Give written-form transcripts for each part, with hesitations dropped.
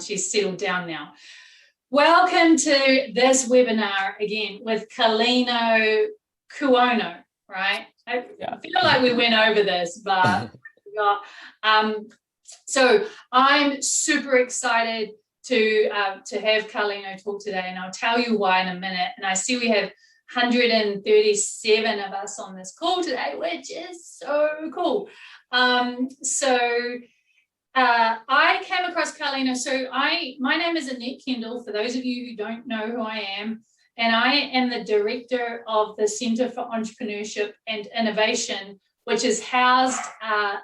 She's settled down now. Welcome to this webinar again with Carlino Cuono, right? I feel like we went over this, but so I'm super excited to have Carlino talk today, and I'll tell you why in a minute. And I see we have 137 of us on this call today, which is so cool. I came across Carlino. So my name is Annette Kendall, for those of you who don't know who I am, and I am the director of the Center for Entrepreneurship and Innovation, which is housed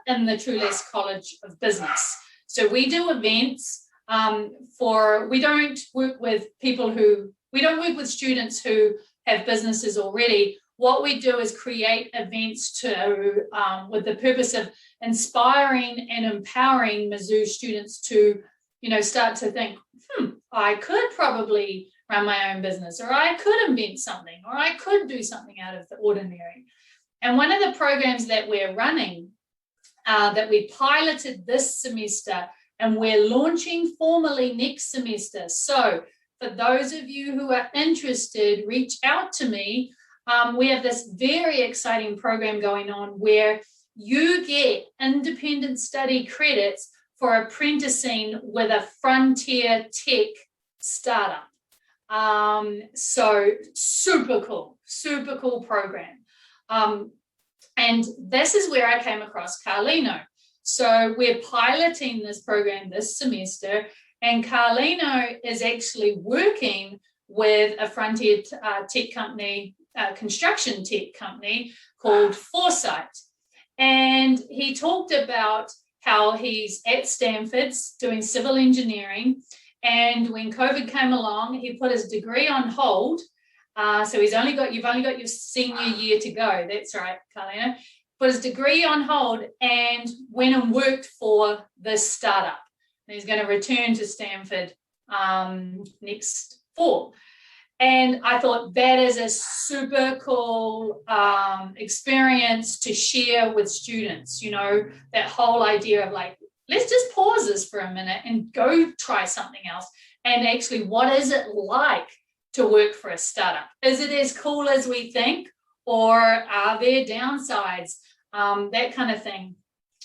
in the Trueless College of Business. So we do events we don't work with students who have businesses already. What we do is create events with the purpose of inspiring and empowering Mizzou students to, start to think, I could probably run my own business, or I could invent something, or I could do something out of the ordinary. And one of the programs that we're running, that we piloted this semester, and we're launching formally next semester. So for those of you who are interested, reach out to me. We have this very exciting program going on where you get independent study credits for apprenticing with a frontier tech startup. So super cool program. And this is where I came across Carlino. So we're piloting this program this semester, and Carlino is actually working with a frontier tech company, construction tech company called Forsight. And he talked about how he's at Stanford doing civil engineering. And when COVID came along, he put his degree on hold. So you've only got your senior year to go. That's right, Carlino. Put his degree on hold and went and worked for this startup. And he's going to return to Stanford next fall. And I thought that is a super cool experience to share with students, that whole idea of like, let's just pause this for a minute and go try something else. And actually, what is it like to work for a startup? Is it as cool as we think, or are there downsides? That kind of thing.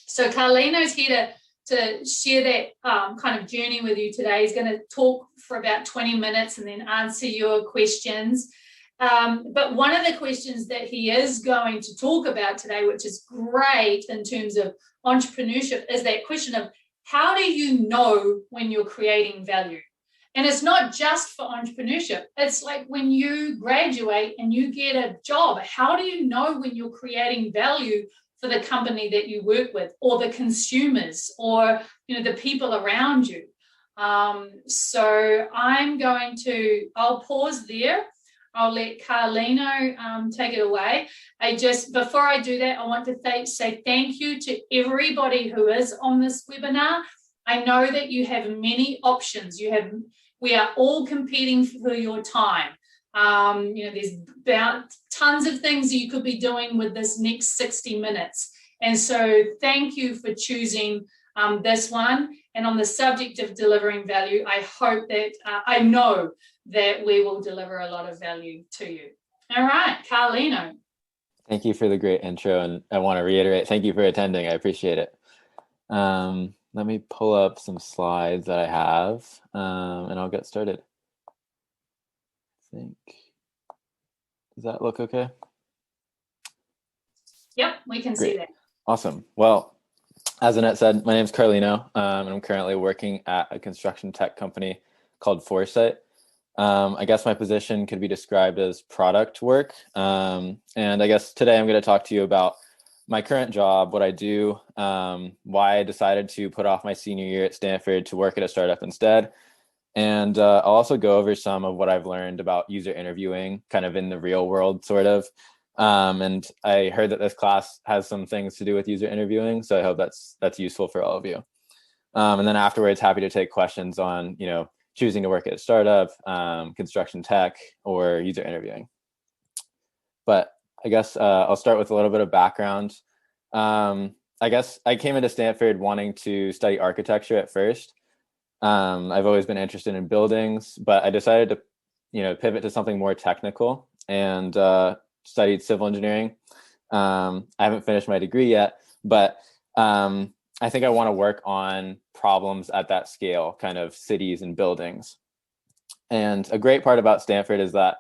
So Carlino's here to share that kind of journey with you today. He's going to talk for about 20 minutes and then answer your questions. But one of the questions that he is going to talk about today, which is great in terms of entrepreneurship, is that question of how do you know when you're creating value? And it's not just for entrepreneurship. It's like when you graduate and you get a job, how do you know when you're creating value for the company that you work with, or the consumers, or the people around you? So I'll pause there. I'll let Carlino take it away. Before I do that, I want to say thank you to everybody who is on this webinar. I know that you have many options. We are all competing for your time. There's about tons of things you could be doing with this next 60 minutes. And so thank you for choosing this one. And on the subject of delivering value, I know that we will deliver a lot of value to you. All right, Carlino. Thank you for the great intro. And I want to reiterate, thank you for attending. I appreciate it. Let me pull up some slides that I have, and I'll get started. Does that look okay? Yep, we can see that. Awesome. Well, as Annette said, my name is Carlino, and I'm currently working at a construction tech company called Forsight. I guess my position could be described as product work. And I guess today I'm going to talk to you about my current job, what I do, why I decided to put off my senior year at Stanford to work at a startup instead. And I'll also go over some of what I've learned about user interviewing kind of in the real world, sort of. And I heard that this class has some things to do with user interviewing, so I hope that's useful for all of you. And then afterwards, happy to take questions on, choosing to work at a startup, construction tech, or user interviewing. But I guess I'll start with a little bit of background. I guess I came into Stanford wanting to study architecture at first. I've always been interested in buildings, but I decided to, pivot to something more technical and studied civil engineering. I haven't finished my degree yet, but I think I want to work on problems at that scale, kind of cities and buildings. And a great part about Stanford is that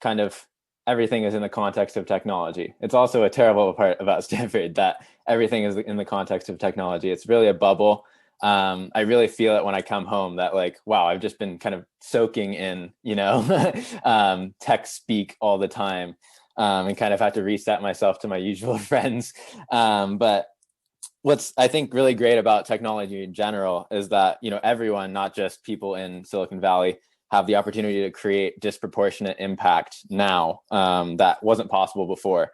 kind of everything is in the context of technology. It's also a terrible part about Stanford that everything is in the context of technology. It's really a bubble. I really feel it when I come home that like, wow, I've just been kind of soaking in, tech speak all the time, and kind of have to reset myself to my usual friends. But what's I think really great about technology in general is that, everyone, not just people in Silicon Valley, have the opportunity to create disproportionate impact now, that wasn't possible before.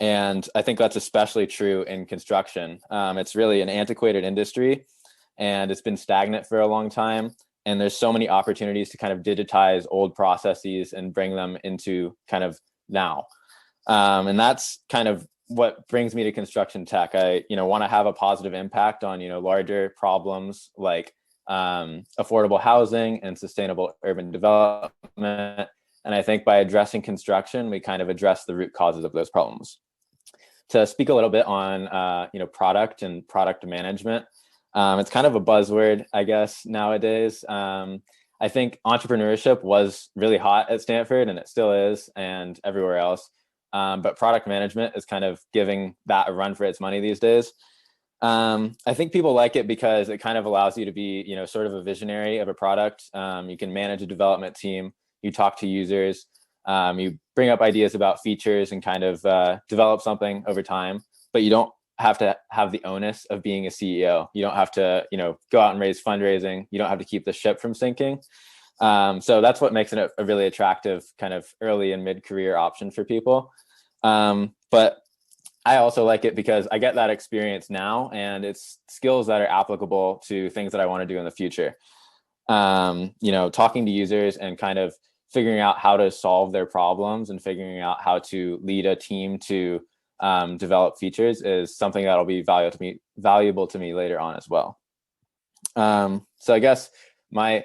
And I think that's especially true in construction. It's really an antiquated industry and it's been stagnant for a long time. And there's so many opportunities to kind of digitize old processes and bring them into kind of now. And that's kind of what brings me to construction tech. I, want to have a positive impact on, larger problems like affordable housing and sustainable urban development. And I think by addressing construction, we kind of address the root causes of those problems. To speak a little bit on, product and product management, it's kind of a buzzword, I guess, nowadays. I think entrepreneurship was really hot at Stanford, and it still is, and everywhere else. But product management is kind of giving that a run for its money these days. I think people like it because it kind of allows you to be, sort of a visionary of a product. You can manage a development team, you talk to users, you bring up ideas about features and kind of develop something over time, but you don't have to have the onus of being a CEO. You don't have to, go out and raise fundraising. You don't have to keep the ship from sinking. So that's what makes it a really attractive kind of early and mid-career option for people. But I also like it because I get that experience now, and it's skills that are applicable to things that I want to do in the future. Talking to users and kind of figuring out how to solve their problems and figuring out how to lead a team to develop features is something that'll be valuable to me later on as well. So I guess my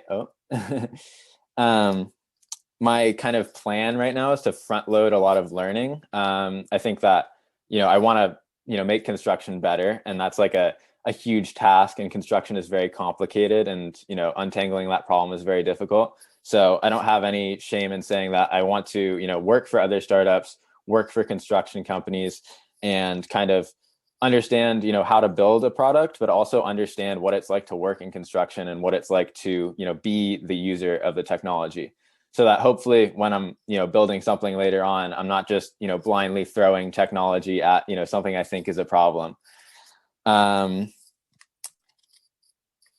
my kind of plan right now is to front load a lot of learning. I think that, I want to, make construction better. And that's like a huge task, and construction is very complicated, and, untangling that problem is very difficult. So I don't have any shame in saying that I want to, work for other startups, work for construction companies, and kind of understand, how to build a product, but also understand what it's like to work in construction and what it's like to, be the user of the technology. So that hopefully when I'm, building something later on, I'm not just, blindly throwing technology at, something I think is a problem. Kind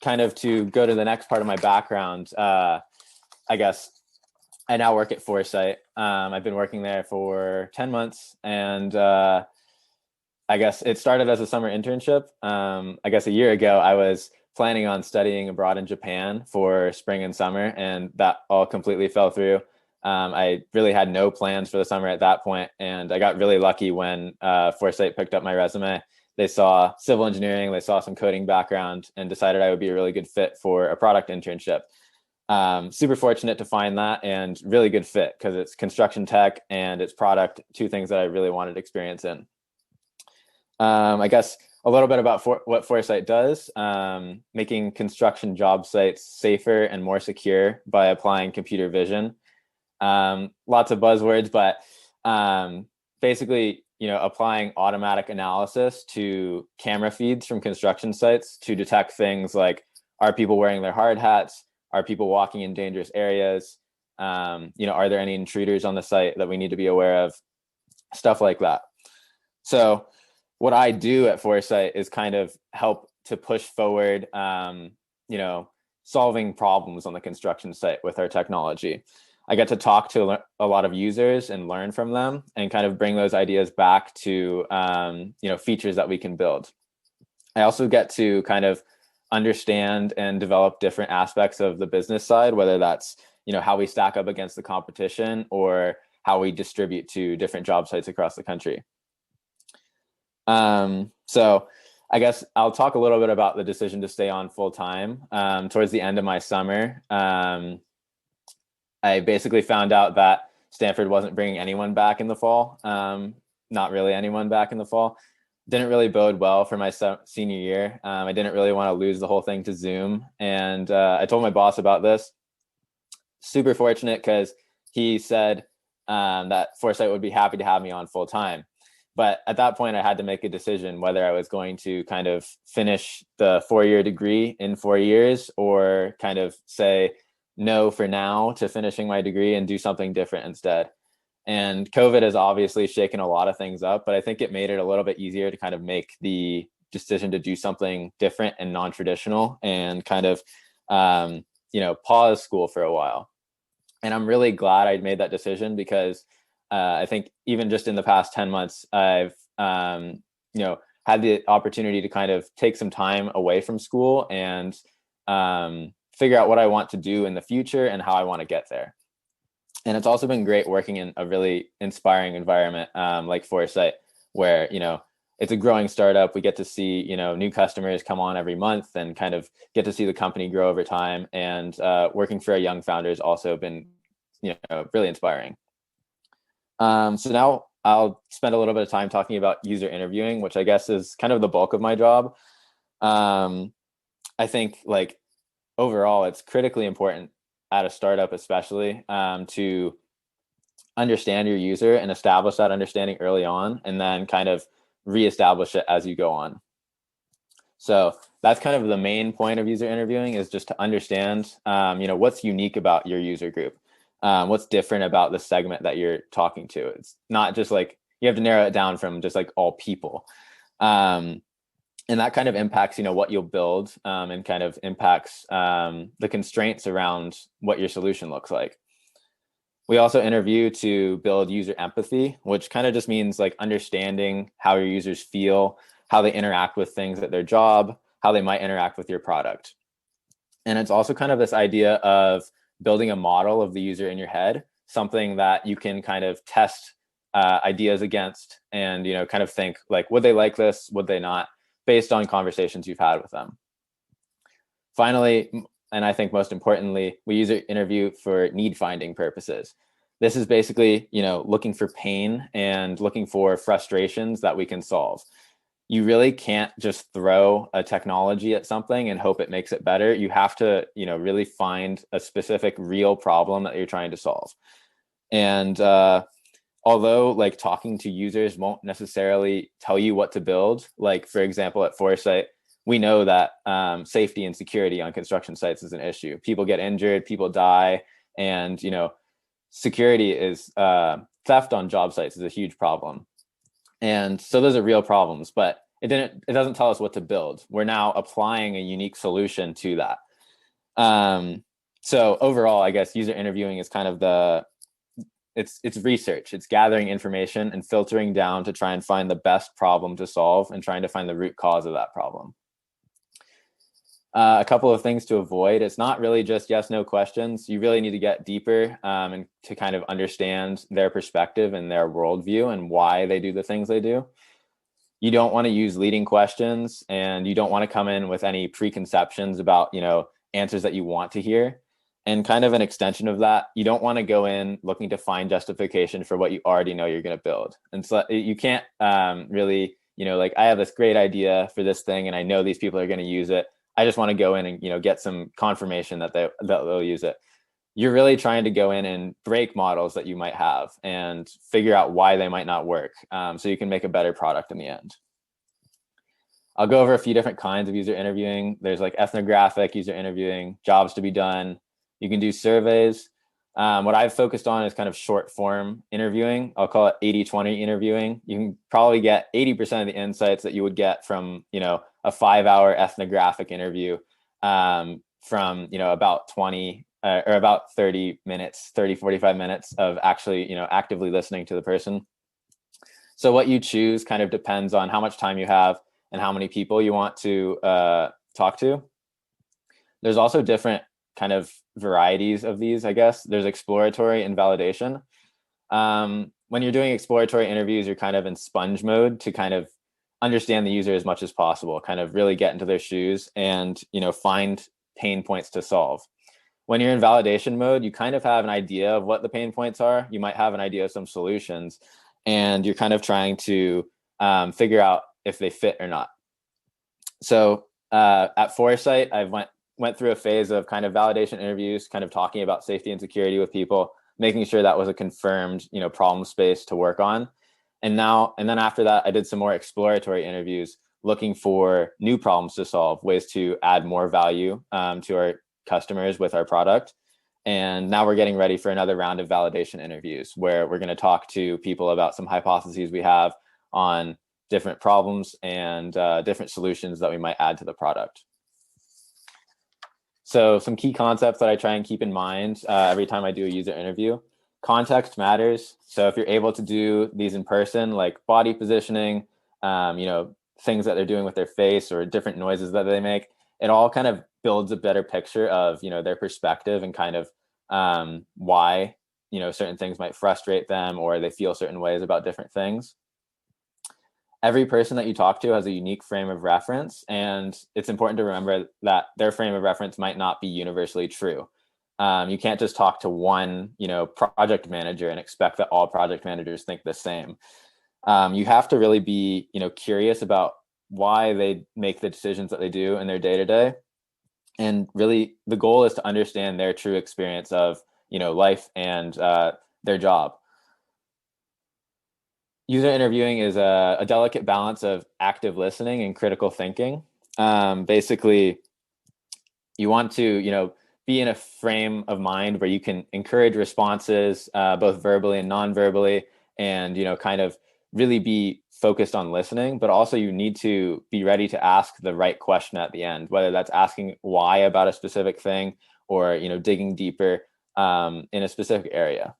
of to go to the next part of my background, I guess I now work at Forsight. I've been working there for 10 months, and I guess it started as a summer internship. I guess a year ago, I was planning on studying abroad in Japan for spring and summer, and that all completely fell through. I really had no plans for the summer at that point, and I got really lucky when Foresight picked up my resume. They saw civil engineering, they saw some coding background, and decided I would be a really good fit for a product internship. Super fortunate to find that, and really good fit because it's construction tech and it's product, two things that I really wanted experience in. I guess a little bit about what Foresight does, making construction job sites safer and more secure by applying computer vision. Lots of buzzwords, but basically, applying automatic analysis to camera feeds from construction sites to detect things like, are people wearing their hard hats? Are people walking in dangerous areas? Are there any intruders on the site that we need to be aware of? Stuff like that. So what I do at Foresight is kind of help to push forward, solving problems on the construction site with our technology. I get to talk to a lot of users and learn from them, and kind of bring those ideas back to, features that we can build. I also get to kind of understand and develop different aspects of the business side, whether that's, how we stack up against the competition or how we distribute to different job sites across the country. So I guess I'll talk a little bit about the decision to stay on full time. Towards the end of my summer, I basically found out that Stanford wasn't bringing anyone back in the fall. Not really anyone back in the fall. Didn't really bode well for my senior year. I didn't really want to lose the whole thing to Zoom. And I told my boss about this. Super fortunate because he said that Foresight would be happy to have me on full time. But at that point, I had to make a decision whether I was going to kind of finish the 4-year degree in 4 years or kind of say no for now to finishing my degree and do something different instead. And COVID has obviously shaken a lot of things up, but I think it made it a little bit easier to kind of make the decision to do something different and non-traditional and kind of, pause school for a while. And I'm really glad I made that decision because I think even just in the past 10 months, I've, had the opportunity to kind of take some time away from school and figure out what I want to do in the future and how I want to get there. And it's also been great working in a really inspiring environment like Foresight, where, it's a growing startup. We get to see, new customers come on every month and kind of get to see the company grow over time. And working for a young founder has also been, really inspiring. So now I'll spend a little bit of time talking about user interviewing, which I guess is kind of the bulk of my job. I think like overall, it's critically important at a startup, especially to understand your user and establish that understanding early on, and then kind of reestablish it as you go on. So that's kind of the main point of user interviewing, is just to understand, what's unique about your user group, what's different about the segment that you're talking to. It's not just like you have to narrow it down from just like all people. And that kind of impacts, what you'll build and kind of impacts the constraints around what your solution looks like. We also interview to build user empathy, which kind of just means like understanding how your users feel, how they interact with things at their job, how they might interact with your product. And it's also kind of this idea of building a model of the user in your head, something that you can kind of test ideas against and, kind of think like, would they like this? Would they not? Based on conversations you've had with them. Finally, and I think most importantly, we user interview for need finding purposes. This is basically, looking for pain and looking for frustrations that we can solve. You really can't just throw a technology at something and hope it makes it better. You have to, really find a specific real problem that you're trying to solve. And although like talking to users won't necessarily tell you what to build, like for example, at Foresight, we know that safety and security on construction sites is an issue. People get injured, people die, and security is theft on job sites is a huge problem. And so those are real problems, but it doesn't tell us what to build. We're now applying a unique solution to that. So overall, I guess user interviewing is kind of it's research. It's gathering information and filtering down to try and find the best problem to solve and trying to find the root cause of that problem. A couple of things to avoid. It's not really just yes, no questions. You really need to get deeper and to kind of understand their perspective and their worldview and why they do the things they do. You don't want to use leading questions, and you don't want to come in with any preconceptions about, answers that you want to hear. And kind of an extension of that, you don't want to go in looking to find justification for what you already know you're going to build. And so you can't really, like, I have this great idea for this thing and I know these people are going to use it. I just want to go in and, get some confirmation that they'll use it. You're really trying to go in and break models that you might have and figure out why they might not work, so you can make a better product in the end. I'll go over a few different kinds of user interviewing. There's like ethnographic user interviewing, jobs to be done. You can do surveys. What I've focused on is kind of short form interviewing. I'll call it 80-20 interviewing. You can probably get 80% of the insights that you would get from, a 5-hour ethnographic interview from, about 20 or about 30 minutes, 45 minutes of actually, actively listening to the person. So what you choose kind of depends on how much time you have and how many people you want to talk to. There's also different kind of varieties of these, I guess. There's exploratory and validation. When you're doing exploratory interviews, you're kind of in sponge mode to kind of understand the user as much as possible, kind of really get into their shoes and, find pain points to solve. When you're in validation mode, you kind of have an idea of what the pain points are. You might have an idea of some solutions, and you're kind of trying to figure out if they fit or not. So at Foresight, I went through a phase of kind of validation interviews, kind of talking about safety and security with people, making sure that was a confirmed, problem space to work on. And then after that, I did some more exploratory interviews, looking for new problems to solve, ways to add more value to our customers with our product. And now we're getting ready for another round of validation interviews where we're going to talk to people about some hypotheses we have on different problems and different solutions that we might add to the product. So some key concepts that I try and keep in mind every time I do a user interview. Context matters. So if you're able to do these in person, like body positioning, things that they're doing with their face or different noises that they make, it all kind of builds a better picture of, their perspective and kind of why, certain things might frustrate them or they feel certain ways about different things. Every person that you talk to has a unique frame of reference, and it's important to remember that their frame of reference might not be universally true. You can't just talk to one, project manager and expect that all project managers think the same. You have to really be, curious about why they make the decisions that they do in their day-to-day. And really, the goal is to understand their true experience of, life and their job. User interviewing is a delicate balance of active listening and critical thinking. Basically, you want to, be in a frame of mind where you can encourage responses, both verbally and non-verbally, and, kind of really be focused on listening, but also you need to be ready to ask the right question at the end, whether that's asking why about a specific thing or, digging deeper in a specific area.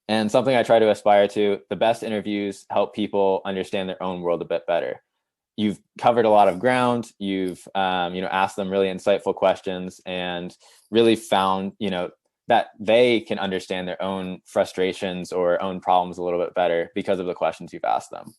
And something I try to aspire to, the best interviews help people understand their own world a bit better. You've covered a lot of ground. You've, asked them really insightful questions and really found, that they can understand their own frustrations or own problems a little bit better because of the questions you've asked them.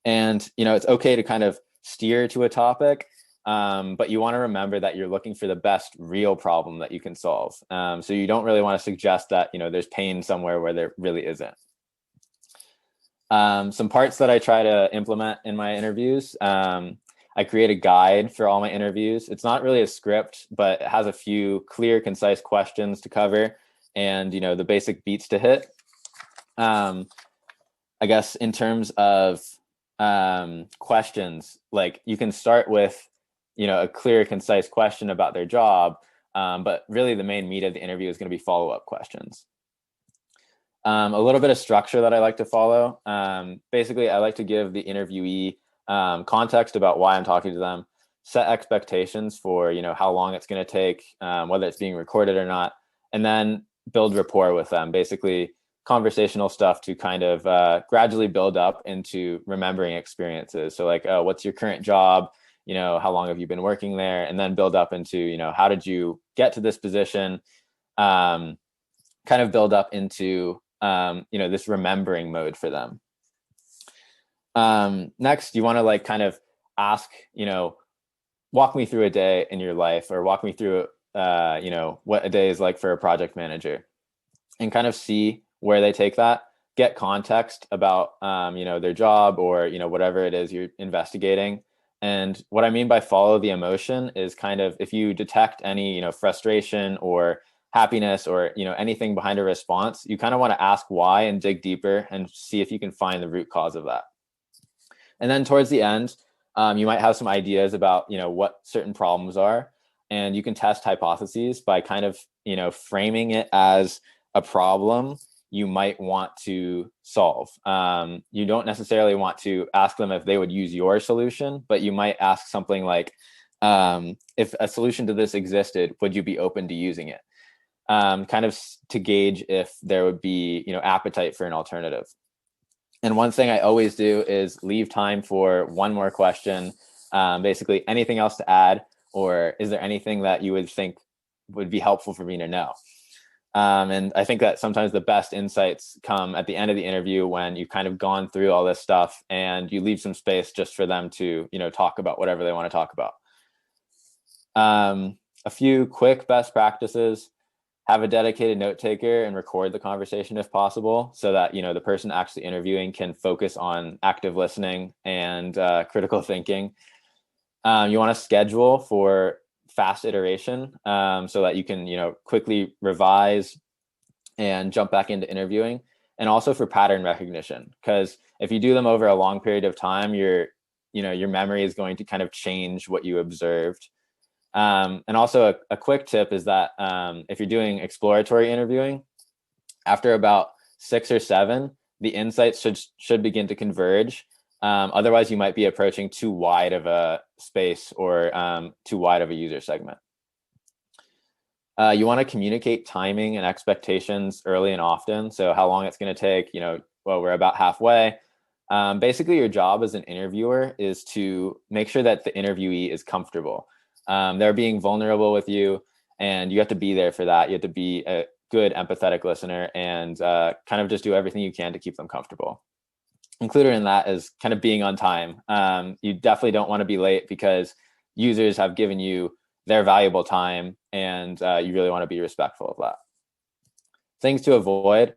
And, it's okay to kind of steer to a topic, but you want to remember that you're looking for the best real problem that you can solve. So you don't really want to suggest that, there's pain somewhere where there really isn't. Some parts that I try to implement in my interviews, I create a guide for all my interviews. It's not really a script, but it has a few clear, concise questions to cover and, the basic beats to hit. I guess in terms of questions, like you can start with, a clear, concise question about their job, but really the main meat of the interview is going to be follow-up questions. A little bit of structure that I like to follow. Basically, I like to give the interviewee context about why I'm talking to them, set expectations for, how long it's going to take, whether it's being recorded or not, and then build rapport with them. Basically, conversational stuff to kind of gradually build up into remembering experiences. So like, oh, what's your current job? How long have you been working there? And then build up into, how did you get to this position? Kind of build up into this remembering mode for them. Next, you want to kind of ask, walk me through a day in your life, or walk me through, what a day is like for a project manager, and kind of see where they take that, get context about, their job or, whatever it is you're investigating. And what I mean by follow the emotion is kind of, if you detect any, frustration or happiness or, anything behind a response, you kind of want to ask why and dig deeper and see if you can find the root cause of that. And then towards the end, you might have some ideas about, what certain problems are, and you can test hypotheses by kind of, framing it as a problem you might want to solve. You don't necessarily want to ask them if they would use your solution, but you might ask something like, if a solution to this existed, would you be open to using it? Kind of to gauge if there would be, appetite for an alternative. And one thing I always do is leave time for one more question. Basically, anything else to add, or is there anything that you would think would be helpful for me to know? And I think that sometimes the best insights come at the end of the interview when you've kind of gone through all this stuff and you leave some space just for them to, talk about whatever they want to talk about. A few quick best practices: have a dedicated note taker and record the conversation if possible, so that, the person actually interviewing can focus on active listening and critical thinking. You want to schedule for fast iteration, so that you can, quickly revise and jump back into interviewing, and also for pattern recognition, because if you do them over a long period of time, your memory is going to kind of change what you observed. And also a quick tip is that if you're doing exploratory interviewing, after about 6 or 7, the insights should begin to converge. Otherwise, you might be approaching too wide of a space or too wide of a user segment. You want to communicate timing and expectations early and often. So how long it's going to take, we're about halfway. Basically, your job as an interviewer is to make sure that the interviewee is comfortable. They're being vulnerable with you, and you have to be there for that. You have to be a good empathetic listener and kind of just do everything you can to keep them comfortable. Included in that is kind of being on time. You definitely don't want to be late, because users have given you their valuable time, and you really want to be respectful of that. Things to avoid: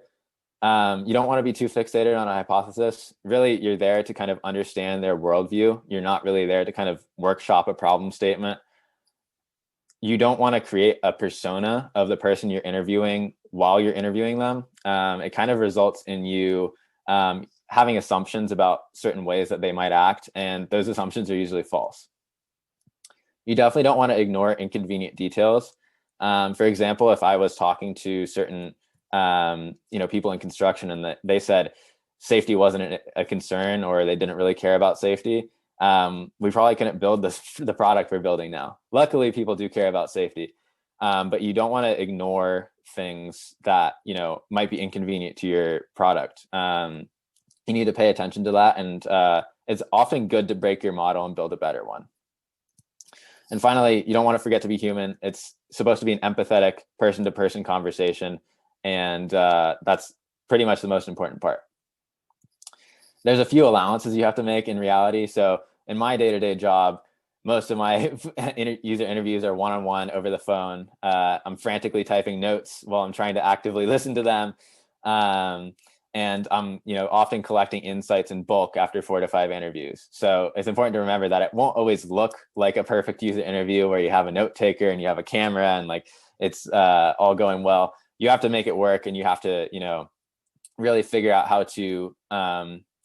you don't want to be too fixated on a hypothesis. Really, you're there to kind of understand their worldview. You're not really there to kind of workshop a problem statement. You don't want to create a persona of the person you're interviewing while you're interviewing them. It kind of results in you having assumptions about certain ways that they might act, and those assumptions are usually false. You definitely don't want to ignore inconvenient details. For example, if I was talking to certain people in construction and they said safety wasn't a concern, or they didn't really care about safety, we probably couldn't build the product we're building now. Luckily, people do care about safety, but you don't want to ignore things that might be inconvenient to your product. You need to pay attention to that, and it's often good to break your model and build a better one. And finally, you don't want to forget to be human. It's supposed to be an empathetic person-to-person conversation, and that's pretty much the most important part. There's a few allowances you have to make in reality. So in my day-to-day job, most of my user interviews are one-on-one over the phone. I'm frantically typing notes while I'm trying to actively listen to them. And I'm, often collecting insights in bulk after 4 to 5 interviews. So it's important to remember that it won't always look like a perfect user interview where you have a note taker and you have a camera and it's all going well. You have to make it work, and you have to, really figure out how to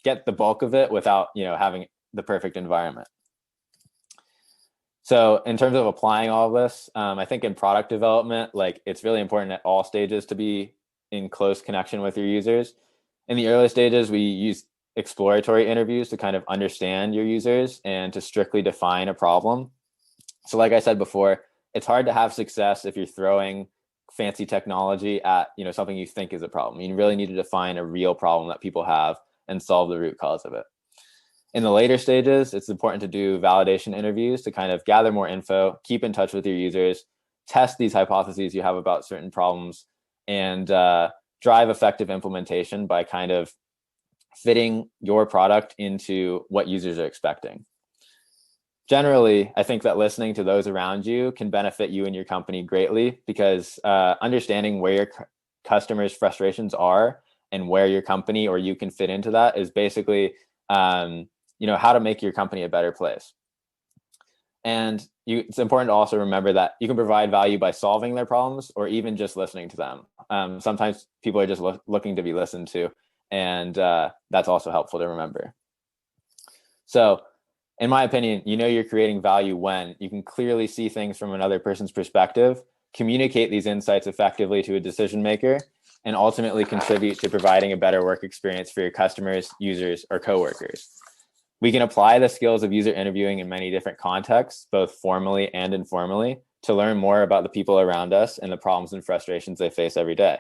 get the bulk of it without, having the perfect environment. So in terms of applying all of this, I think in product development, it's really important at all stages to be in close connection with your users. In the early stages, we use exploratory interviews to kind of understand your users and to strictly define a problem. So like I said before, it's hard to have success if you're throwing fancy technology at something you think is a problem. You really need to define a real problem that people have and solve the root cause of it. In the later stages, it's important to do validation interviews to kind of gather more info, keep in touch with your users, test these hypotheses you have about certain problems, and drive effective implementation by kind of fitting your product into what users are expecting. Generally, I think that listening to those around you can benefit you and your company greatly, because understanding where your customers' frustrations are and where your company or you can fit into that is basically, how to make your company a better place. And it's important to also remember that you can provide value by solving their problems or even just listening to them. Sometimes people are just looking to be listened to, and that's also helpful to remember. So in my opinion, you're creating value when you can clearly see things from another person's perspective, communicate these insights effectively to a decision maker, and ultimately contribute to providing a better work experience for your customers, users, or coworkers. We can apply the skills of user interviewing in many different contexts, both formally and informally, to learn more about the people around us and the problems and frustrations they face every day.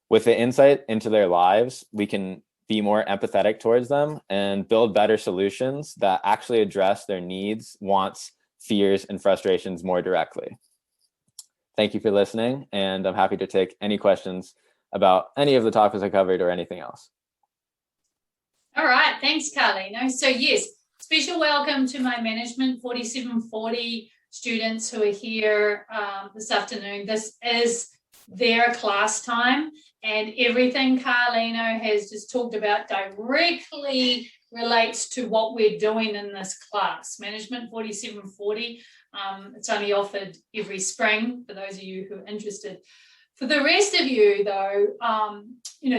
With the insight into their lives, we can be more empathetic towards them and build better solutions that actually address their needs, wants, fears, and frustrations more directly. thank you for listening, and I'm happy to take any questions about any of the topics I covered or anything else. All right, thanks, Carlino. So yes, special welcome to my Management 4740 students who are here this afternoon. This is their class time, and everything Carlino has just talked about directly relates to what we're doing in this class. Management 4740, it's only offered every spring for those of you who are interested. For the rest of you, though,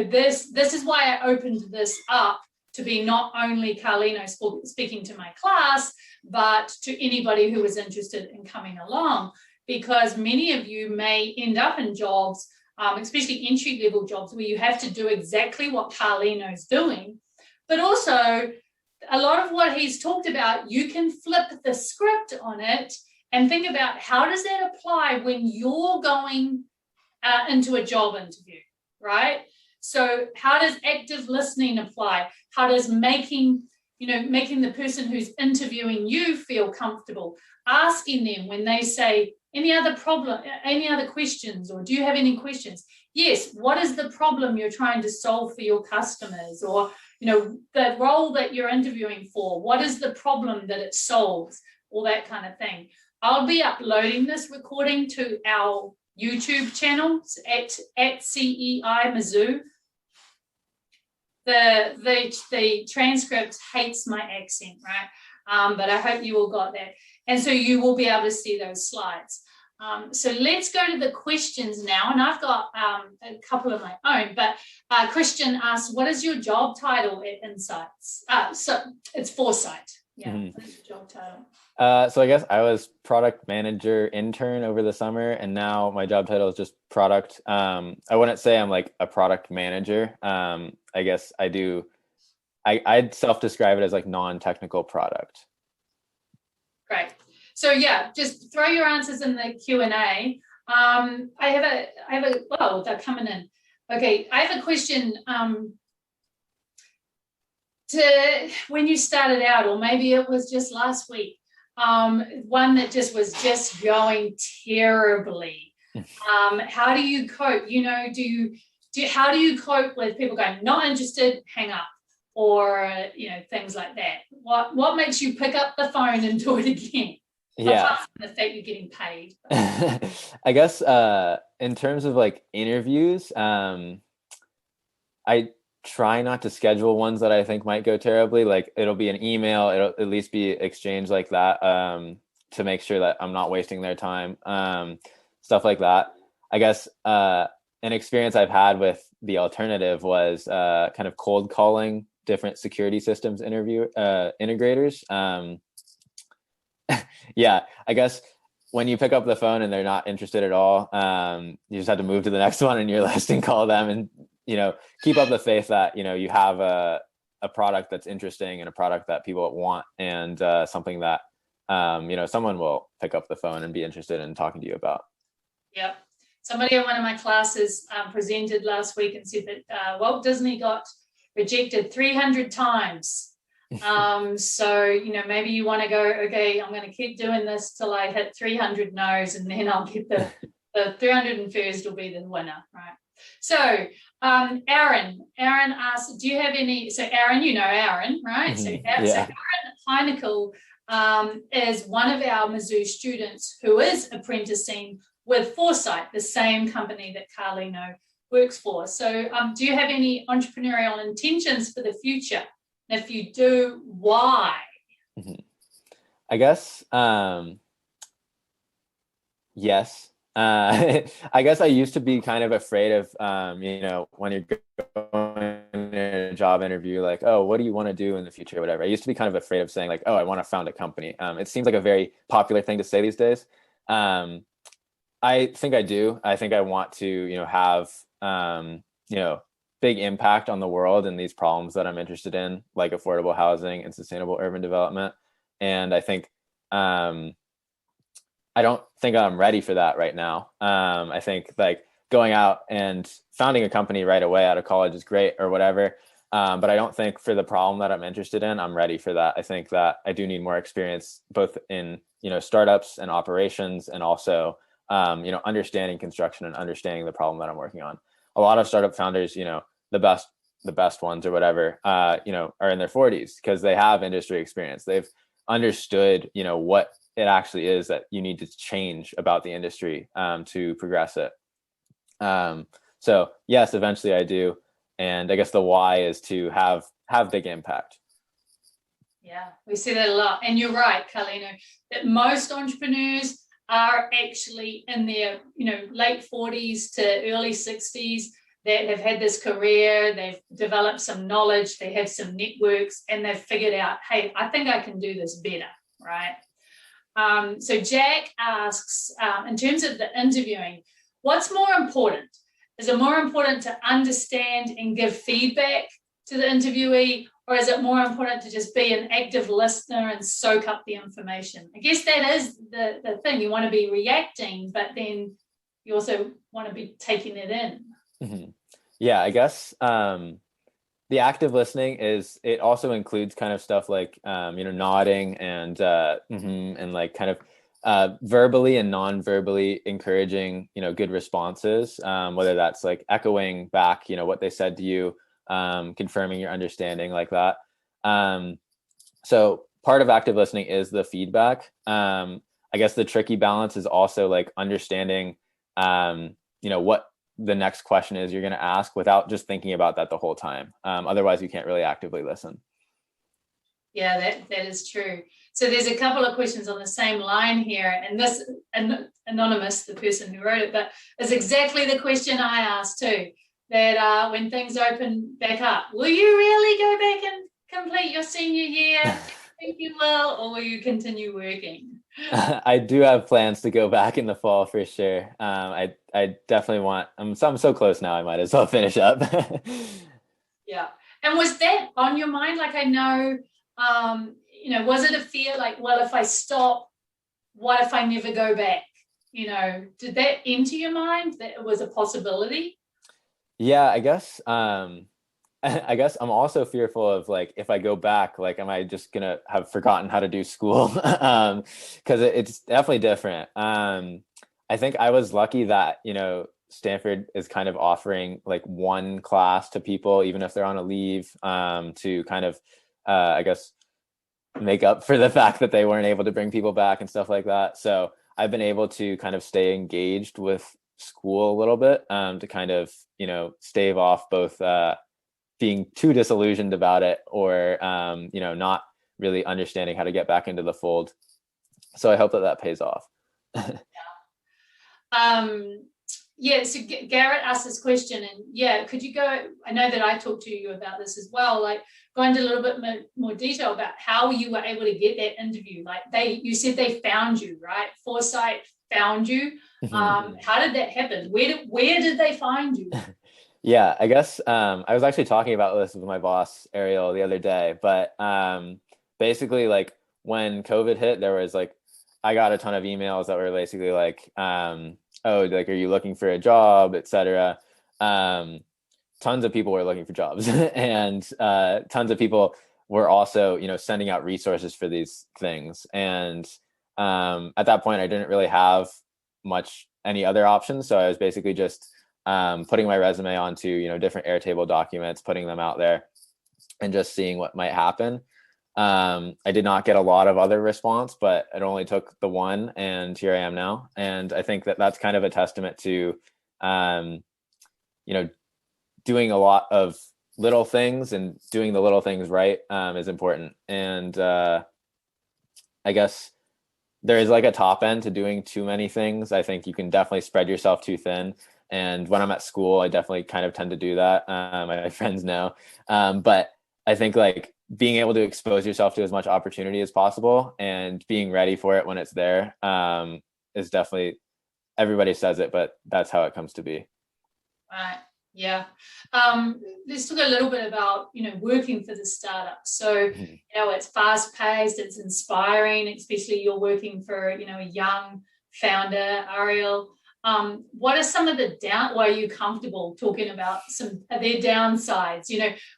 this is why I opened this up to be not only Carlino speaking to my class, but to anybody who is interested in coming along, because many of you may end up in jobs, especially entry-level jobs, where you have to do exactly what Carlino's doing, but also a lot of what he's talked about, you can flip the script on it and think about how does that apply when you're going into a job interview, right? So how does active listening apply? How does making the person who's interviewing you feel comfortable? Asking them when they say, any other questions, or do you have any questions? Yes, what is the problem you're trying to solve for your customers? Or, the role that you're interviewing for, what is the problem that it solves? All that kind of thing. I'll be uploading this recording to our YouTube channel at CEI Mizzou. The transcript hates my accent, right? But I hope you all got that. And so you will be able to see those slides. So let's go to the questions now. And I've got a couple of my own, but Christian asked, what is your job title at Insights? So it's Foresight. Yeah, What is your job title? So I guess I was product manager intern over the summer, and now my job title is just product. I wouldn't say I'm like a product manager. I guess I'd self-describe it as like non-technical product. Great. So yeah, just throw your answers in the Q&A. They're coming in. Okay, I have a question. To when you started out, or maybe it was just last week, one that was just going terribly. How do you cope? How do you cope with people going, not interested, hang up, or things like that? What makes you pick up the phone and do it again? Yeah. Apart from the fact you're getting paid. I guess in terms of like interviews, I try not to schedule ones that I think might go terribly. Like it'll be an email, it'll at least be exchanged like that, to make sure that I'm not wasting their time, stuff like that. I guess an experience I've had with the alternative was kind of cold calling different security systems integrators. Yeah, I guess when you pick up the phone and they're not interested at all, you just have to move to the next one on your list and call them, and keep up the faith that you have a product that's interesting and a product that people want, and something that someone will pick up the phone and be interested in talking to you about. Yep. Somebody in one of my classes presented last week and said that Walt Disney got rejected 300 times. So maybe you want to go, okay, I'm going to keep doing this till I hit 300 no's, and then I'll get the 301st will be the winner, right? So Aaron asked, do you have any? So Aaron, Aaron, right? So Aaron Heinekel is one of our Mizzou students who is apprenticing with Foresight, the same company that Carlino works for. So do you have any entrepreneurial intentions for the future? And if you do, why? I guess, yes. I guess I used to be kind of afraid of, when you're going in a job interview, like, oh, what do you want to do in the future or whatever. I used to be kind of afraid of saying like, oh, I want to found a company. It seems like a very popular thing to say these days. I think I do. I think I want to, have, big impact on the world and these problems that I'm interested in, like affordable housing and sustainable urban development. And I think, I don't think I'm ready for that right now. I think like going out and founding a company right away out of college is great or whatever. But I don't think for the problem that I'm interested in, I'm ready for that. I think that I do need more experience both in, startups and operations, and also understanding construction and understanding the problem that I'm working on. A lot of startup founders, the best ones or whatever, are in their 40s because they have industry experience. They've understood, what it actually is that you need to change about the industry to progress it. So yes, eventually I do. And I guess the why is to have big impact. Yeah, we see that a lot. And you're right, Carlino, that most entrepreneurs are actually in their, late 40s to early 60s. That have had this career, they've developed some knowledge, they have some networks, and they've figured out, hey, I think I can do this better, right? So Jack asks, in terms of the interviewing, what's more important? Is it more important to understand and give feedback to the interviewee, or is it more important to just be an active listener and soak up the information? I guess that is the thing. You want to be reacting, but then you also want to be taking it in. Mm-hmm. Yeah, I guess the active listening it also includes kind of stuff like nodding and and like kind of verbally and non-verbally encouraging good responses, whether that's like echoing back what they said to you, confirming your understanding, like that. So part of active listening is the feedback. I guess the tricky balance is also like understanding what the next question is you're going to ask without just thinking about that the whole time. Otherwise you can't really actively listen. Yeah, that is true. So there's a couple of questions on the same line here, and this anonymous, the person who wrote it, but it's exactly the question I asked too, that when things open back up, will you really go back and complete your senior year? I think you will, or will you continue working? I do have plans to go back in the fall for sure. I definitely want. I'm so close now. I might as well finish up. Yeah. And was that on your mind? Like, I know, was it a fear? Like, well, if I stop, what if I never go back? Did that enter your mind that it was a possibility? Yeah, I guess. I guess I'm also fearful of like, if I go back, like, am I just gonna have forgotten how to do school? Because it's definitely different. I think I was lucky that, Stanford is kind of offering like one class to people, even if they're on a leave, to kind of, I guess, make up for the fact that they weren't able to bring people back and stuff like that. So I've been able to kind of stay engaged with school a little bit, to kind of, stave off both, being too disillusioned about it or, not really understanding how to get back into the fold. So I hope that pays off. So Garrett asked this question, and could you go, I know that I talked to you about this as well, like go into a little bit more detail about how you were able to get that interview. Like you said they found you, right? Foresight found you. How did that happen? Where did they find you? Yeah, I guess I was actually talking about this with my boss, Ariel, the other day. But basically, like when COVID hit, there was like, I got a ton of emails that were basically like, oh, like, are you looking for a job, etc. Tons of people were looking for jobs and tons of people were also, sending out resources for these things. And at that point, I didn't really have any other options. So I was basically just putting my resume onto, different Airtable documents, putting them out there and just seeing what might happen. I did not get a lot of other response, but it only took the one, and here I am now. And I think that that's kind of a testament to, doing a lot of little things and doing the little things right, is important. And I guess there is like a top end to doing too many things. I think you can definitely spread yourself too thin. And when I'm at school, I definitely kind of tend to do that. My friends know. But I think like being able to expose yourself to as much opportunity as possible and being ready for it when it's there, is definitely, everybody says it, but that's how it comes to be. Right. Yeah. Let's talk a little bit about, working for the startup. So, it's fast paced, it's inspiring, especially you're working for, a young founder, Ariel. What are some of the why are you comfortable talking about their downsides?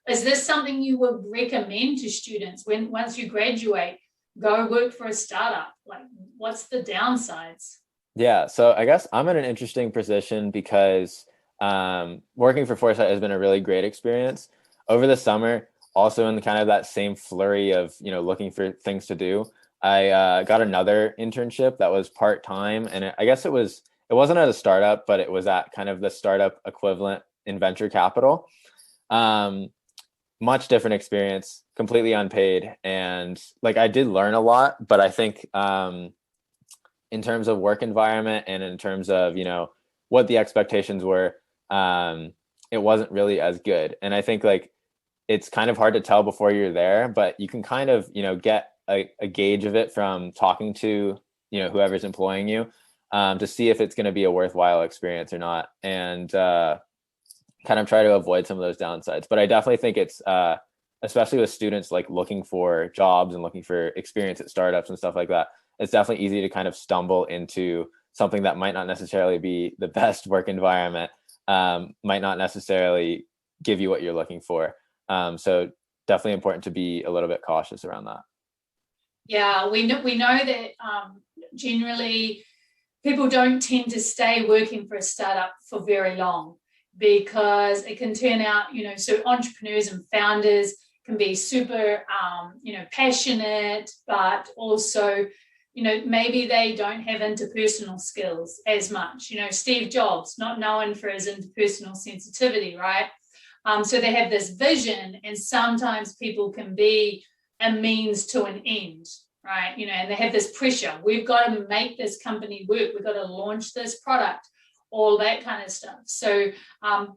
Is this something you would recommend to students once you graduate, go work for a startup? Like, what's the downsides? Yeah, so I guess I'm in an interesting position because working for Foresight has been a really great experience over the summer. Also, in the kind of that same flurry of looking for things to do, I got another internship that was part time, and I guess it wasn't at a startup, but it was at kind of the startup equivalent in venture capital. Um, Much different experience, completely unpaid, and like I did learn a lot, but I think in terms of work environment and in terms of what the expectations were, it wasn't really as good. And I think like it's kind of hard to tell before you're there, but you can kind of get a gauge of it from talking to whoever's employing you, to see if it's going to be a worthwhile experience or not, and kind of try to avoid some of those downsides. But I definitely think it's especially with students like looking for jobs and looking for experience at startups and stuff like that, it's definitely easy to kind of stumble into something that might not necessarily be the best work environment, might not necessarily give you what you're looking for. So definitely important to be a little bit cautious around that. Yeah, we know that generally people don't tend to stay working for a startup for very long because it can turn out, so entrepreneurs and founders can be super, passionate, but also, maybe they don't have interpersonal skills as much. Steve Jobs, not known for his interpersonal sensitivity, right? So they have this vision, and sometimes people can be a means to an end, right? And they have this pressure. We've got to make this company work. We've got to launch this product, all that kind of stuff. So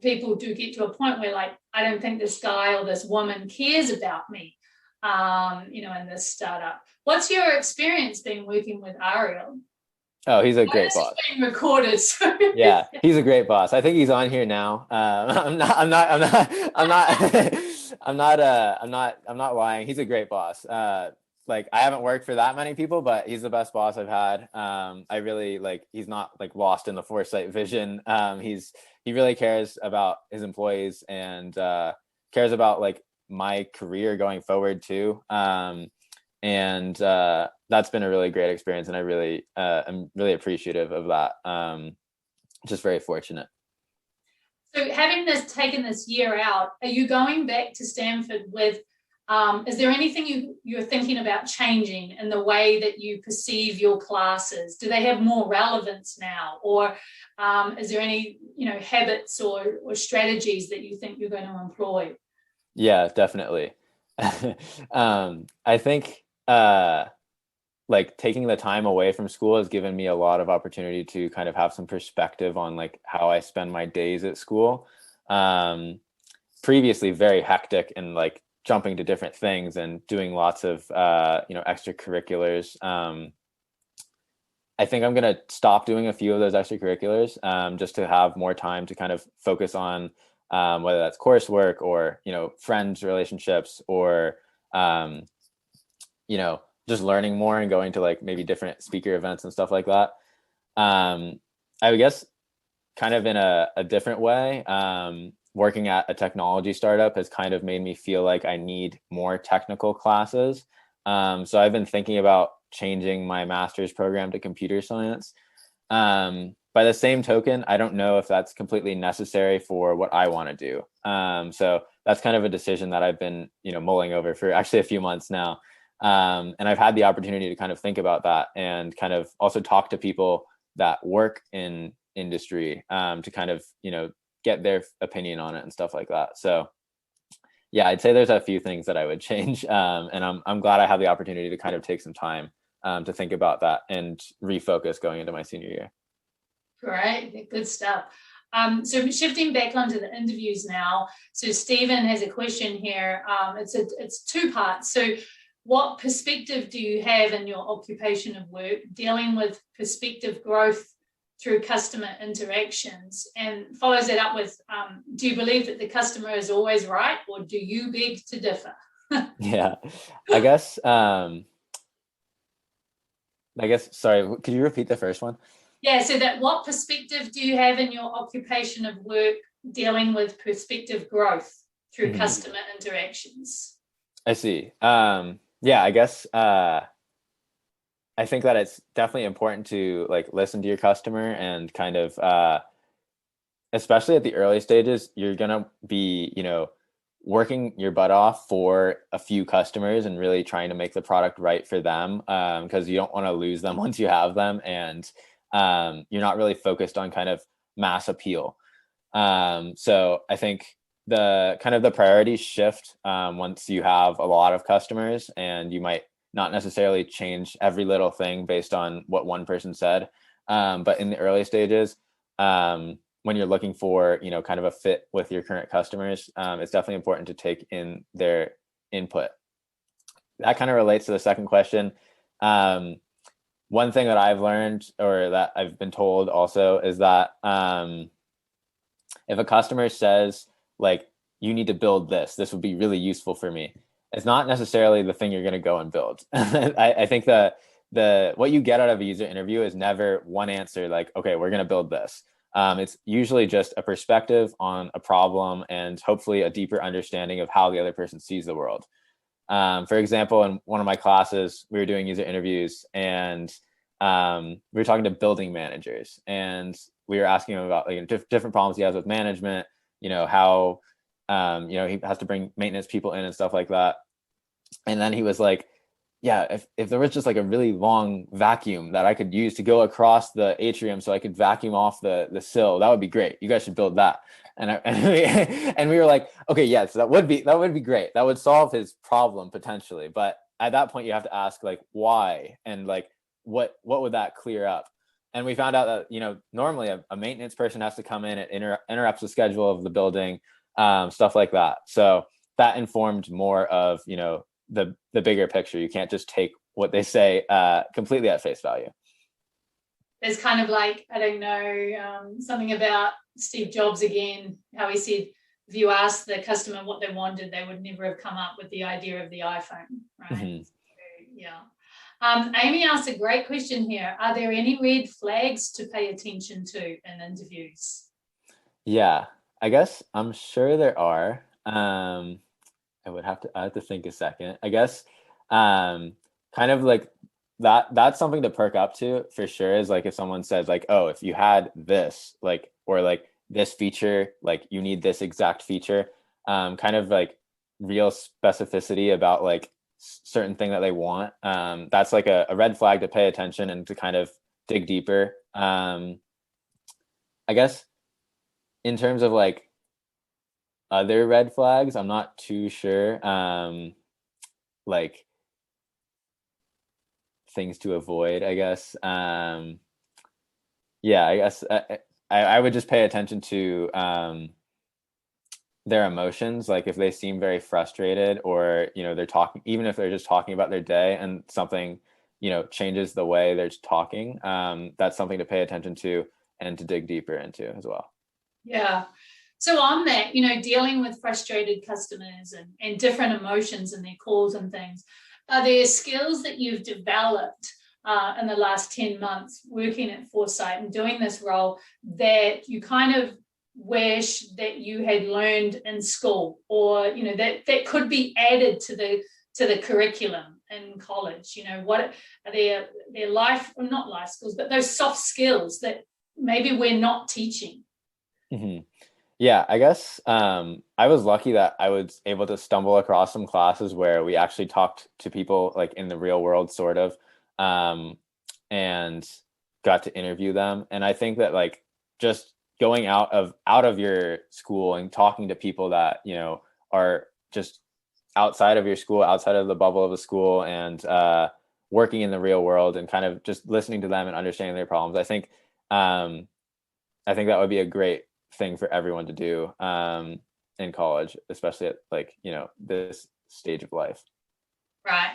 people do get to a point where, like, I don't think this guy or this woman cares about me, in this startup. What's your experience been working with Ariel? Oh, he's a great boss. This is being recorded. So. Yeah, he's a great boss. I think he's on here now. I'm not lying. He's a great boss. Like I haven't worked for that many people, but he's the best boss I've had. I really like, he's not like lost in the Foresight vision. He really cares about his employees and cares about like my career going forward too. And that's been a really great experience, and I'm really appreciative of that. Just very fortunate. So having taken this year out, are you going back to Stanford with, is there anything you're thinking about changing in the way that you perceive your classes? Do they have more relevance now? Or is there any, habits or strategies that you think you're going to employ? Yeah, definitely. I think like taking the time away from school has given me a lot of opportunity to kind of have some perspective on like how I spend my days at school. Previously very hectic and like jumping to different things and doing lots of extracurriculars. I think I'm going to stop doing a few of those extracurriculars, just to have more time to kind of focus on whether that's coursework or friends relationships, or just learning more and going to like maybe different speaker events and stuff like that. I would guess kind of in a different way, working at a technology startup has kind of made me feel like I need more technical classes. So I've been thinking about changing my master's program to computer science. By the same token, I don't know if that's completely necessary for what I want to do. So that's kind of a decision that I've been, mulling over for actually a few months now. And I've had the opportunity to kind of think about that and kind of also talk to people that work in industry, to kind of, get their opinion on it and stuff like that. So yeah, I'd say there's a few things that I would change. And I'm glad I have the opportunity to kind of take some time to think about that and refocus going into my senior year. Great, good stuff. So shifting back onto the interviews now. So Stephen has a question here. It's two parts. So what perspective do you have in your occupation of work dealing with perspective growth through customer interactions? And follows that up with, do you believe that the customer is always right, or do you beg to differ? Yeah, I guess, sorry, could you repeat the first one? Yeah, so that what perspective do you have in your occupation of work dealing with perspective growth through customer interactions? I see. Yeah, I guess I I think that it's definitely important to like listen to your customer and kind of, especially at the early stages, you're gonna be, working your butt off for a few customers and really trying to make the product right for them, because you don't want to lose them once you have them, and you're not really focused on kind of mass appeal. So I think the priorities shift once you have a lot of customers, and you might not necessarily change every little thing based on what one person said. But in the early stages, when you're looking for, kind of a fit with your current customers, it's definitely important to take in their input. That kind of relates to the second question. One thing that I've learned, or that I've been told also, is that if a customer says like, you need to build this would be really useful for me, it's not necessarily the thing you're going to go and build. I think that what you get out of a user interview is never one answer like, okay, we're going to build this. It's usually just a perspective on a problem and hopefully a deeper understanding of how the other person sees the world. For example, in one of my classes, we were doing user interviews, and we were talking to building managers, and we were asking him about like different problems he has with management, how, he has to bring maintenance people in and stuff like that. And then he was like, yeah, if there was just like a really long vacuum that I could use to go across the atrium so I could vacuum off the sill, that would be great. You guys should build that. And we were like, okay, yes, that would be great. That would solve his problem potentially. But at that point, you have to ask like, why? And like, what would that clear up? And we found out that, normally a maintenance person has to come in, it interrupts the schedule of the building, stuff like that. So that informed more of, the bigger picture. You can't just take what they say completely at face value. There's kind of like, I don't know, something about Steve Jobs again, how he said, if you asked the customer what they wanted, they would never have come up with the idea of the iPhone, right? Mm-hmm. So, yeah. Amy asked a great question here. Are there any red flags to pay attention to in interviews? Yeah, I guess I'm sure there are. I have to think a second. I guess kind of like that's something to perk up to for sure, is like if someone says like, oh, if you had this, like, or like this feature, like you need this exact feature, kind of like real specificity about like certain thing that they want. That's like a red flag to pay attention and to kind of dig deeper. I guess in terms of like other red flags, I'm not too sure. Like things to avoid, I guess. Yeah, I guess I would just pay attention to their emotions. Like if they seem very frustrated, or they're talking, even if they're just talking about their day and something changes the way they're talking, that's something to pay attention to and to dig deeper into as well. Yeah. So on that, dealing with frustrated customers and different emotions in their calls and things, are there skills that you've developed in the last 10 months working at Forsight and doing this role that you kind of wish that you had learned in school, or that could be added to the curriculum in college? What are their life, or not life skills, but those soft skills that maybe we're not teaching? Mm-hmm. Yeah, I guess I was lucky that I was able to stumble across some classes where we actually talked to people like in the real world, sort of, and got to interview them. And I think that like just going out of your school and talking to people that are just outside of your school, outside of the bubble of the school, and working in the real world, and kind of just listening to them and understanding their problems, I think that would be a great thing for everyone to do in college, especially at like this stage of life. Right.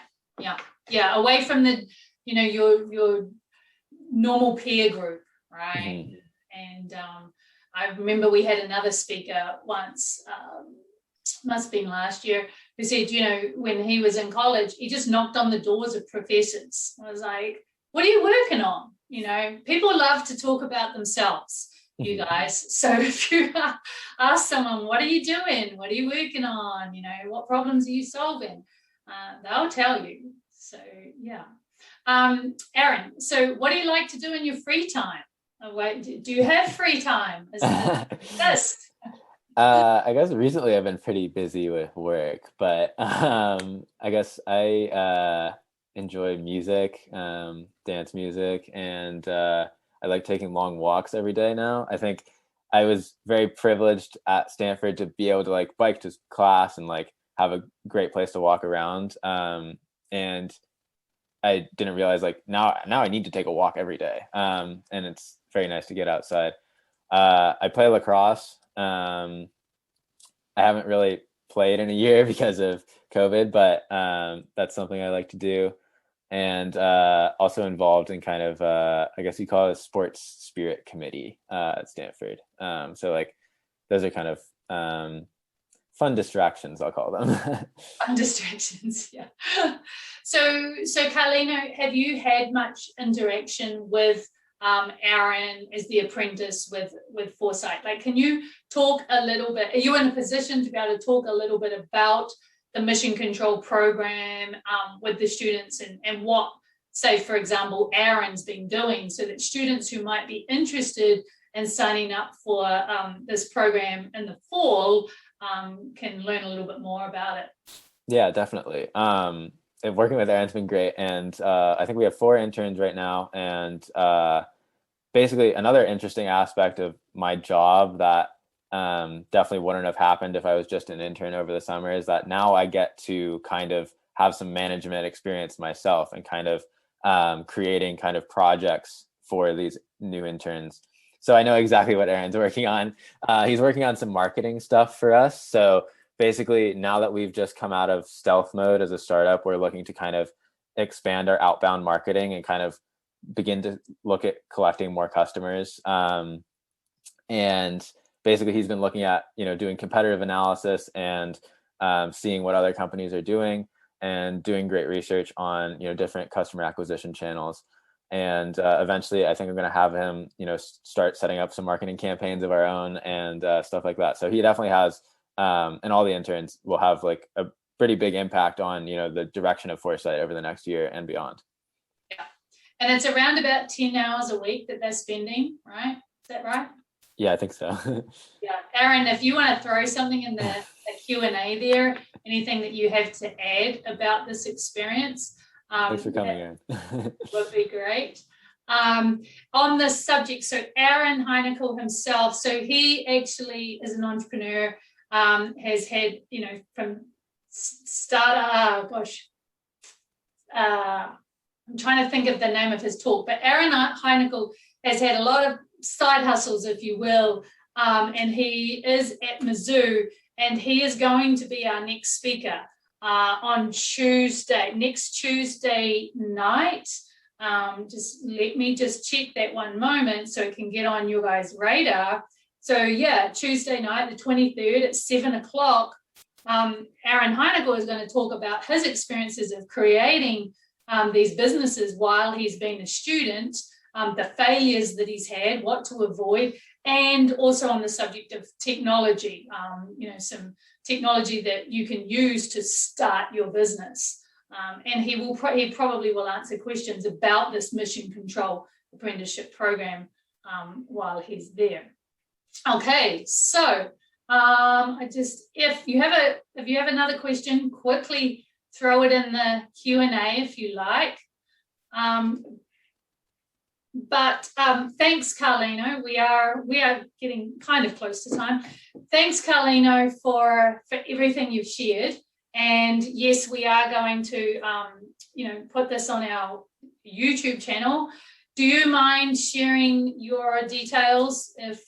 Yeah. Away from the your normal peer group, right? Mm-hmm. And I remember we had another speaker once, must have been last year, who said, when he was in college, he just knocked on the doors of professors. I was like, what are you working on? People love to talk about themselves, you guys. So if you ask someone, what are you doing? What are you working on? What problems are you solving? They'll tell you. So, yeah. Aaron, so what do you like to do in your free time? Do you have free time? Is it exist? I guess recently I've been pretty busy with work, but I guess I enjoy music, dance music, and I like taking long walks every day now. I think I was very privileged at Stanford to be able to like bike to class and like have a great place to walk around. And I didn't realize like now I need to take a walk every day. And it's very nice to get outside. I play lacrosse. I haven't really played in a year because of COVID, but that's something I like to do. And also involved in kind of, I guess you call it a sports spirit committee at Stanford. So like those are kind of fun distractions, I'll call them. Fun distractions, yeah. So Carlino, have you had much interaction with Aaron as the apprentice with Foresight? Like, can you talk a little bit? Are you in a position to be able to talk a little bit about the mission control program with the students and what, say, for example, Aaron's been doing so that students who might be interested in signing up for this program in the fall can learn a little bit more about it? Yeah, definitely. Working with Aaron's been great. And I think we have 4 interns right now. And basically another interesting aspect of my job that definitely wouldn't have happened if I was just an intern over the summer is that now I get to kind of have some management experience myself and kind of creating kind of projects for these new interns. So I know exactly what Aaron's working on. He's working on some marketing stuff for us. So basically, now that we've just come out of stealth mode as a startup, we're looking to kind of expand our outbound marketing and kind of begin to look at collecting more customers. And basically, he's been looking at, doing competitive analysis and seeing what other companies are doing and doing great research on, different customer acquisition channels. And eventually, I think I'm going to have him, start setting up some marketing campaigns of our own and stuff like that. So he definitely has, and all the interns will have like a pretty big impact on, the direction of Foresight over the next year and beyond. Yeah. And it's around about 10 hours a week that they're spending, right? Is that right? Yeah, I think so. Yeah. Aaron, if you want to throw something in the Q&A there, anything that you have to add about this experience. Thanks for coming in. Would be great. On this subject, so Aaron Heineckel himself, so he actually is an entrepreneur, has had, from start, I'm trying to think of the name of his talk, but Aaron Heineckel has had a lot of side hustles, if you will, and he is at Mizzou, and he is going to be our next speaker on next Tuesday night. Just let me just check that one moment so it can get on your guys' radar. So yeah, Tuesday night, the 23rd at 7:00. Aaron Heineckel is going to talk about his experiences of creating these businesses while he's been a student, the failures that he's had, what to avoid, and also on the subject of technology, some technology that you can use to start your business. And he probably will answer questions about this mission control apprenticeship program while he's there. Okay, so if you have another question, quickly throw it in the Q&A if you like. But thanks, Carlino. We are getting kind of close to time. Thanks, Carlino, for everything you've shared. And yes, we are going to put this on our YouTube channel. Do you mind sharing your details if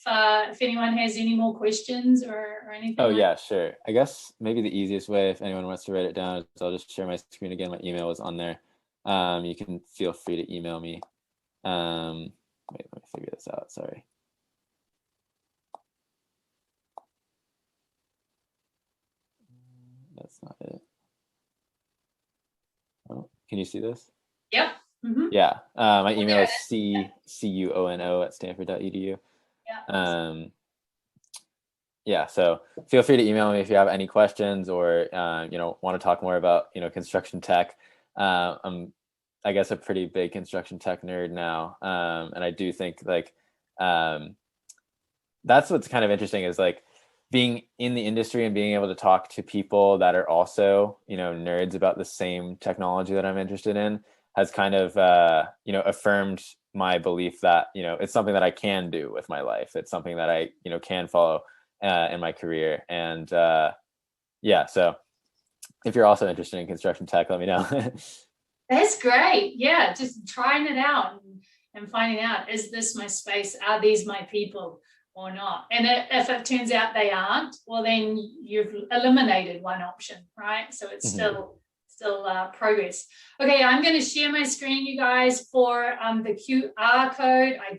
anyone has any more questions or anything? Oh, yeah, sure. I guess maybe the easiest way, if anyone wants to write it down, is I'll just share my screen again. My email is on there. You can feel free to email me. Wait, let me figure this out. Sorry. That's not it. Oh, can you see this? Yep. Mm-hmm. Yeah. My email is cuono@stanford.edu. Yeah. Yeah. So feel free to email me if you have any questions or want to talk more about construction tech. I I guess, a pretty big construction tech nerd now. And I do think like, that's what's kind of interesting is like being in the industry and being able to talk to people that are also, nerds about the same technology that I'm interested in has kind of, affirmed my belief that, it's something that I can do with my life. It's something that I, can follow in my career. And yeah, so if you're also interested in construction tech, let me know. That's great. Yeah, just trying it out and finding out, is this my space? Are these my people or not? And if it turns out they aren't, well, then you've eliminated one option, right? So it's still progress. Okay, I'm going to share my screen, you guys, for the QR code. I